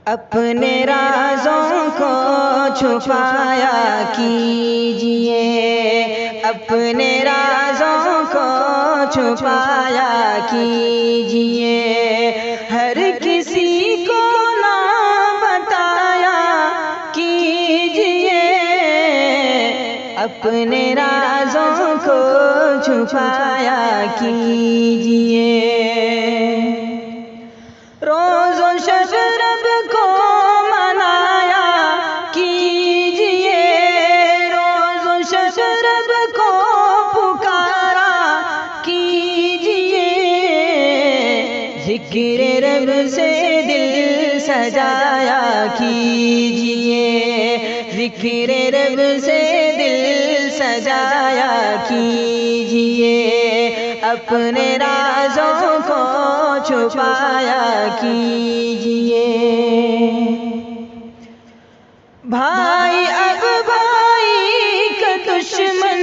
اپنے رازوں کو چھپایا کیجئے، اپنے رازوں کو چھپایا کیجئے، ہر کسی کو نہ بتایا کیجئے، اپنے رازوں کو چھپایا کیجئے، روز و شب رب کو منایا کیجئے، روز و شب رب کو پکارا کیجئے، ذکر رب سے دل سجایا کیجئے، ذکر رب سے دل سجایا کیجئے، اپنے رازوں کو چھپایا کیجئے، بھائی اب بھائی کا دشمن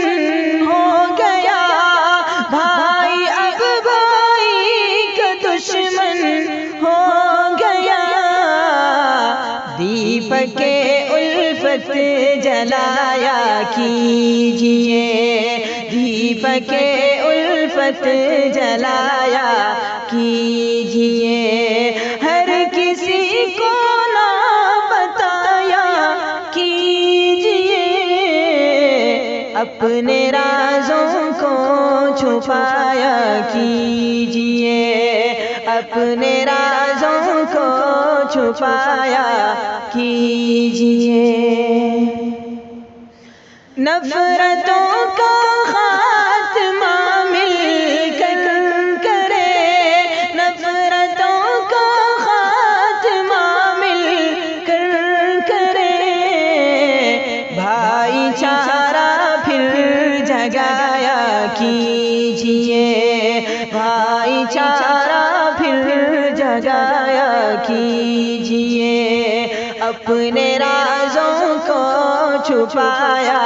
ہو گیا، بھائی اب بھائی کا دشمن ہو گیا، دیپک الفت جلایا کیجئے، دیپک الفت جلایا کیجئے، ہر کسی کو نہ بتایا کیجئے، اپنے رازوں کو چھپایا کیجئے، اپنے رازوں کو چھپایا کیجئے، نفرتوں کا خاتمہ مل کر کرے، نفرتوں کا خاتمہ مل کر کرے، بھائی چارہ پھر جگایا کیجئے، بھائی چارہ پھر جگایا کیجئے، اپنے رازوں کو چھپایا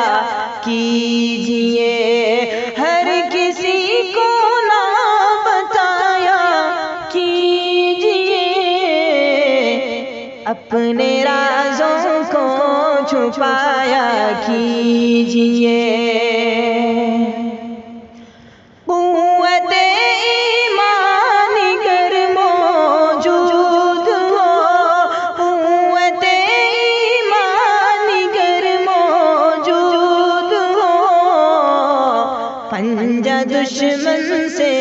کیجئے، ہر کسی کو نہ بتایا کیجئے، اپنے رازوں کو چھپایا کیجئے، قوت ایمان گر موجود ہو، قوت ایمان گر موجود ہو، پنجہ دشمن سے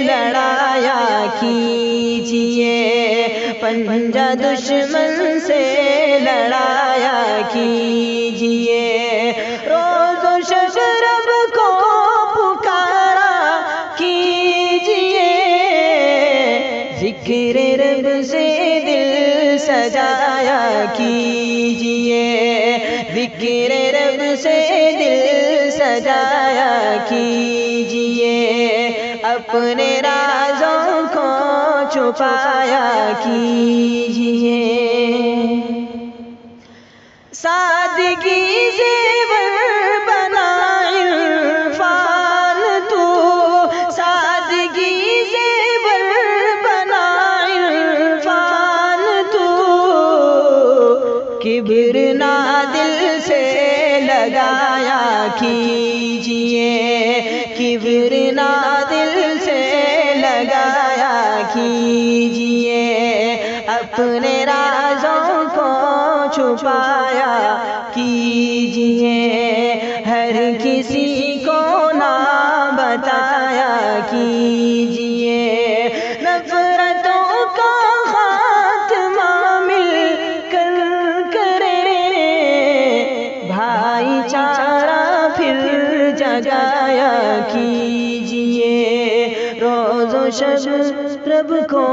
لڑایا کیجئے، پنجہ دشمن سے لڑایا کیجئے، روز و شب رب کو پکارا کیجئے، ذکر رب سے دل سجایا کیجئے، ذکر رب سے دل سجایا کیجئے، اپنے رازوں کو چھپایا کیجئے، سادگی زیور بنا عرفان تو، سادگی زیور بنا عرفان تو، کبر نہ دل سے لگایا کیجئے، کبر نہ دل سے لگایا کیجئے، اپنے رازوں کو چھپایا کیجئے، ہر کسی کو نہ بتایا کیجئے، نفرتوں کا خاتمہ مل کر کرے، بھائی چارہ پھر جگایا کیجئے، روز و شب رب کو